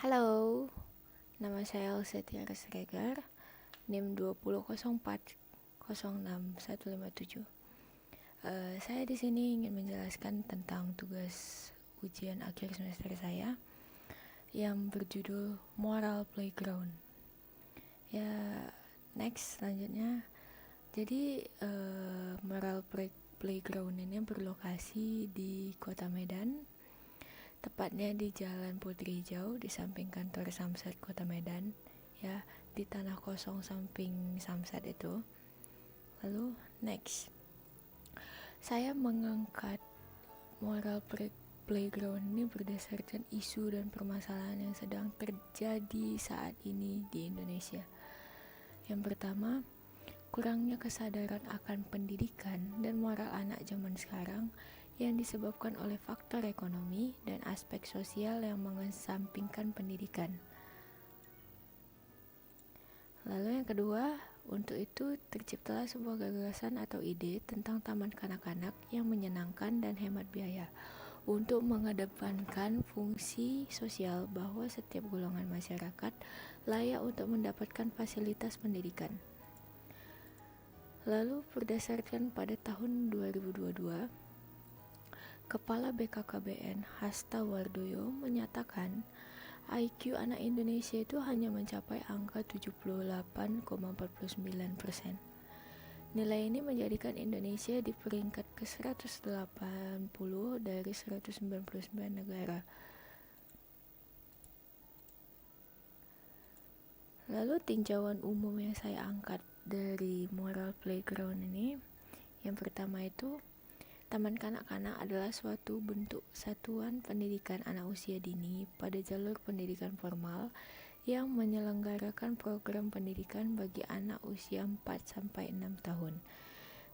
Halo, nama saya Elsetia Regar, NIM 20040406157. Saya di sini ingin menjelaskan tentang tugas ujian akhir semester saya yang berjudul Moral Playground. Ya, next selanjutnya. Jadi Moral Playground ini berlokasi di Kota Medan, tepatnya di Jalan Putri Hijau di samping kantor Samsat Kota Medan, ya, di tanah kosong samping Samsat itu. Lalu next, saya mengangkat moral playground ini berdasarkan isu dan permasalahan yang sedang terjadi saat ini di Indonesia. Yang pertama, kurangnya kesadaran akan pendidikan dan moral anak zaman sekarang yang disebabkan oleh faktor ekonomi dan aspek sosial yang mengesampingkan pendidikan. Lalu yang kedua, untuk itu terciptalah sebuah gagasan atau ide tentang taman kanak-kanak yang menyenangkan dan hemat biaya untuk mengedepankan fungsi sosial bahwa setiap golongan masyarakat layak untuk mendapatkan fasilitas pendidikan. Lalu berdasarkan pada tahun 2022, Kepala BKKBN Hasta Wardoyo menyatakan IQ anak Indonesia itu hanya mencapai angka 78,49%. Nilai ini menjadikan Indonesia di peringkat ke-180 dari 199 negara. Lalu tinjauan umum yang saya angkat dari Moral Playground ini, yang pertama itu, Taman kanak-kanak adalah suatu bentuk satuan pendidikan anak usia dini pada jalur pendidikan formal yang menyelenggarakan program pendidikan bagi anak usia 4-6 tahun.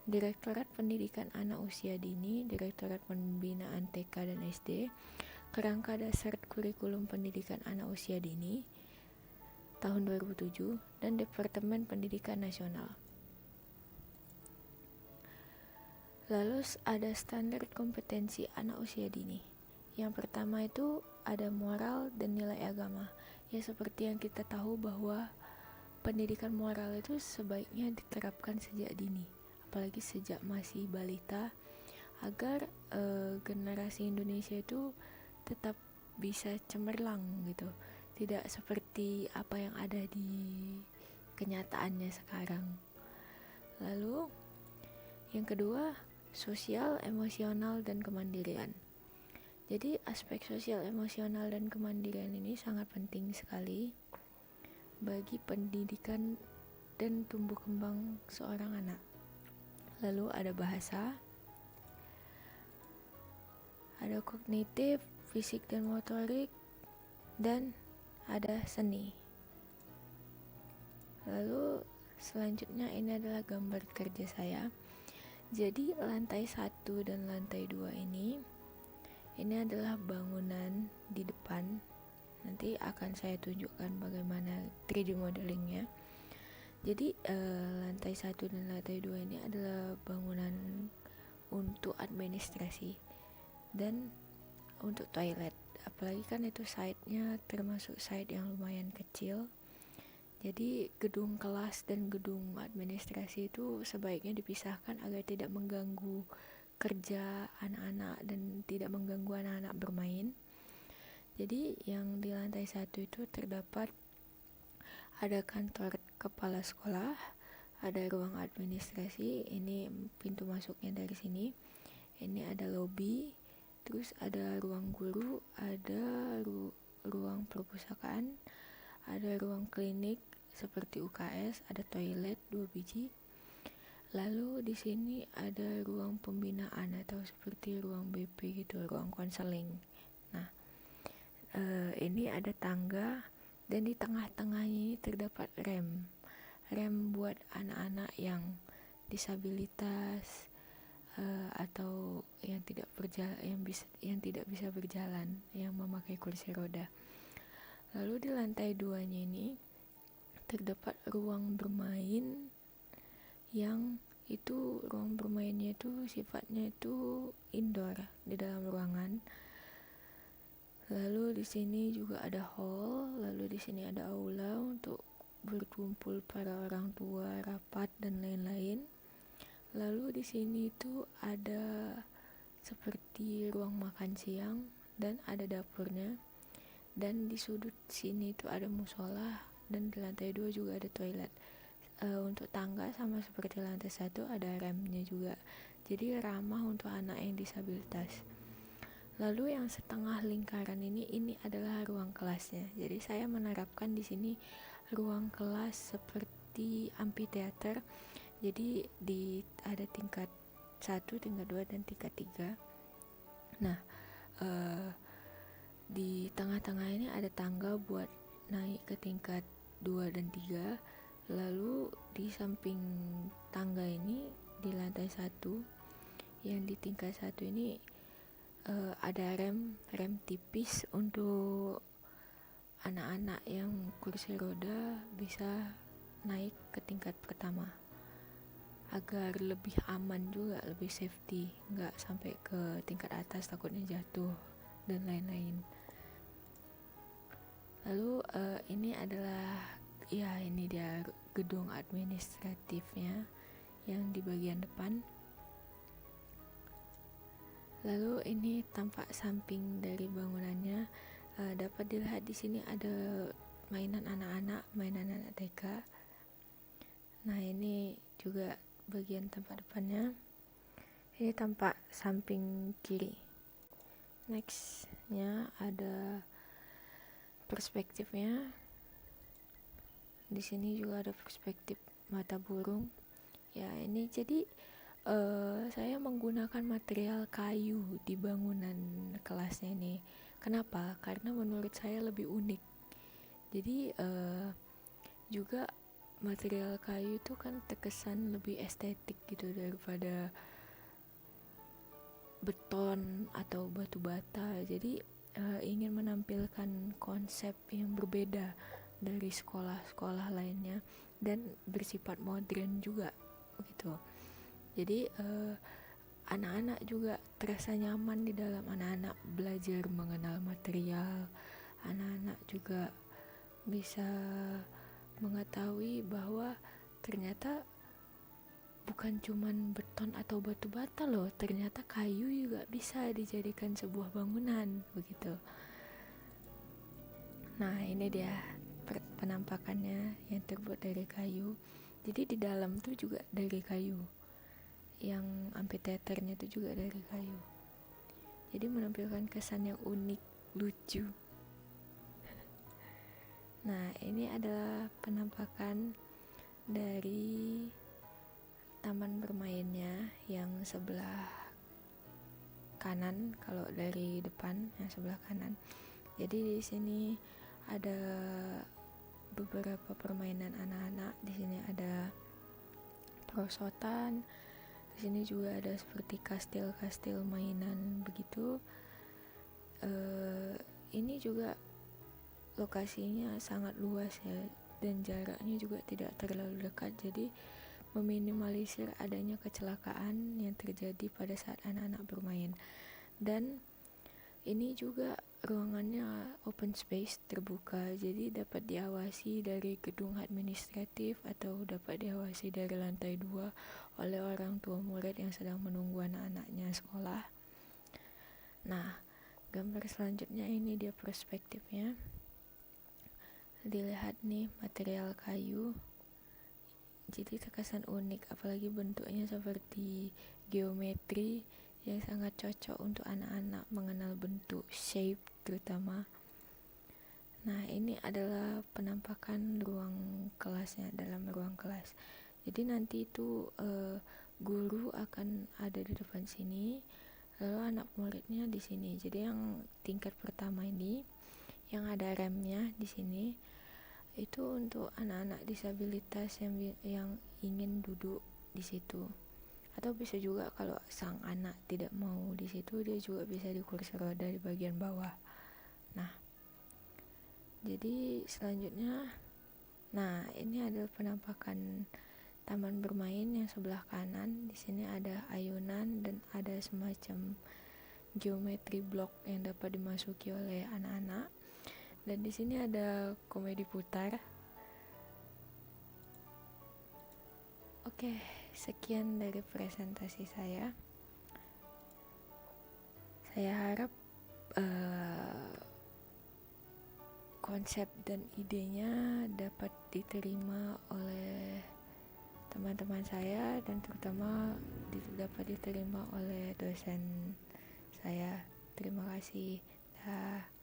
Direktorat Pendidikan Anak Usia Dini, Direktorat Pembinaan TK dan SD, Kerangka Dasar Kurikulum Pendidikan Anak Usia Dini tahun 2007, dan Departemen Pendidikan Nasional. Lalu ada standar kompetensi anak usia dini. Yang pertama itu ada moral dan nilai agama. Ya, seperti yang kita tahu bahwa pendidikan moral itu sebaiknya diterapkan sejak dini, apalagi sejak masih balita, agar generasi Indonesia itu tetap bisa cemerlang gitu. Tidak seperti apa yang ada di kenyataannya sekarang. Lalu yang kedua, sosial, emosional, dan kemandirian. Jadi aspek sosial, emosional, dan kemandirian ini sangat penting sekali bagi pendidikan dan tumbuh kembang seorang anak. Lalu ada bahasa, ada kognitif, fisik dan motorik, dan ada seni. Lalu selanjutnya ini adalah gambar kerja saya. Jadi lantai 1 dan lantai 2 ini adalah bangunan di depan. Nanti akan saya tunjukkan bagaimana 3D modelingnya. Jadi lantai 1 dan lantai 2 ini adalah bangunan untuk administrasi dan untuk toilet. Apalagi kan itu site-nya termasuk site yang lumayan kecil. Jadi gedung kelas dan gedung administrasi itu sebaiknya dipisahkan agar tidak mengganggu kerja anak-anak dan tidak mengganggu anak-anak bermain. Jadi yang di lantai 1 itu terdapat ada kantor kepala sekolah, ada ruang administrasi, ini pintu masuknya dari sini. Ini ada lobby, terus ada ruang guru, ada ruang perpustakaan, ada ruang klinik seperti UKS, ada toilet 2 biji. Lalu di sini ada ruang pembinaan atau seperti ruang BP gitu, ruang konseling. Nah, ini ada tangga dan di tengah-tengahnya ini terdapat rem buat anak-anak yang disabilitas atau yang tidak bisa berjalan, yang memakai kursi roda. Lalu di lantai 2-nya ini terdapat ruang bermain yang itu ruang bermainnya itu sifatnya itu indoor di dalam ruangan. Lalu di sini juga ada hall, lalu di sini ada aula untuk berkumpul para orang tua, rapat dan lain-lain. Lalu di sini itu ada seperti ruang makan siang dan ada dapurnya. Dan di sudut sini itu ada musola dan di lantai 2 juga ada toilet. Untuk tangga sama seperti lantai 1 ada remnya juga. Jadi ramah untuk anak yang disabilitas. Lalu yang setengah lingkaran ini adalah ruang kelasnya. Jadi saya menerapkan di sini ruang kelas seperti amphitheater. Jadi ada tingkat 1, tingkat 2 dan tingkat 3. Nah, di tengah-tengah ini ada tangga buat naik ke tingkat 2 dan 3. Lalu di samping tangga ini di lantai 1 yang di tingkat 1 ini ada rem tipis untuk anak-anak yang kursi roda bisa naik ke tingkat pertama agar lebih aman juga, lebih safety, nggak sampai ke tingkat atas takutnya jatuh dan lain-lain. Lalu ini adalah ini dia gedung administratifnya yang di bagian depan. Lalu ini tampak samping dari bangunannya. Dapat dilihat di sini ada mainan anak-anak, mainan anak TK. Nah, ini juga bagian tempat depannya. Ini tampak samping kiri. Nextnya ada perspektifnya. Di sini juga ada perspektif mata burung. Ya, ini jadi saya menggunakan material kayu di bangunan kelasnya ini. Kenapa? Karena menurut saya lebih unik. Jadi juga material kayu itu kan terkesan lebih estetik gitu daripada beton atau batu bata. Jadi ingin menampilkan konsep yang berbeda dari sekolah-sekolah lainnya dan bersifat modern juga gitu. Jadi anak-anak juga terasa nyaman di dalam. Anak-anak belajar mengenal material, anak-anak juga bisa mengetahui bahwa ternyata bukan cuman beton atau batu bata loh, ternyata kayu juga bisa dijadikan sebuah bangunan begitu. Nah, ini dia penampakannya yang terbuat dari kayu. Jadi di dalam tuh juga dari kayu. Yang amphitheaternya itu juga dari kayu. Jadi menampilkan kesan yang unik, lucu. Nah, ini adalah penampakan dari taman bermainnya yang sebelah kanan. Kalau dari depan yang sebelah kanan. Jadi di sini ada beberapa permainan anak-anak. Di sini ada perosotan. Di sini juga ada seperti kastil-kastil mainan begitu. Ini juga lokasinya sangat luas ya, dan jaraknya juga tidak terlalu dekat, jadi meminimalisir adanya kecelakaan yang terjadi pada saat anak-anak bermain. Dan ini juga ruangannya open space, terbuka, jadi dapat diawasi dari gedung administratif atau dapat diawasi dari lantai 2 oleh orang tua murid yang sedang menunggu anak-anaknya sekolah. Nah, gambar selanjutnya ini dia perspektifnya. Dilihat nih material kayu, jadi terkesan unik, apalagi bentuknya seperti geometri yang sangat cocok untuk anak-anak mengenal bentuk, shape terutama. Nah, ini adalah penampakan ruang kelasnya, dalam ruang kelas. Jadi nanti itu guru akan ada di depan sini, lalu anak muridnya di sini. Jadi yang tingkat pertama ini yang ada remnya di sini itu untuk anak-anak disabilitas yang ingin duduk di situ. Atau bisa juga kalau sang anak tidak mau di situ, dia juga bisa di kursi roda di bagian bawah. Nah, jadi selanjutnya, nah ini adalah penampakan taman bermain yang sebelah kanan. Di sini ada ayunan dan ada semacam geometri block yang dapat dimasuki oleh anak-anak. Dan di sini ada komedi putar. Oke, sekian dari presentasi saya. Saya harap konsep dan idenya dapat diterima oleh teman-teman saya dan terutama dapat diterima oleh dosen saya. Terima kasih. Dah.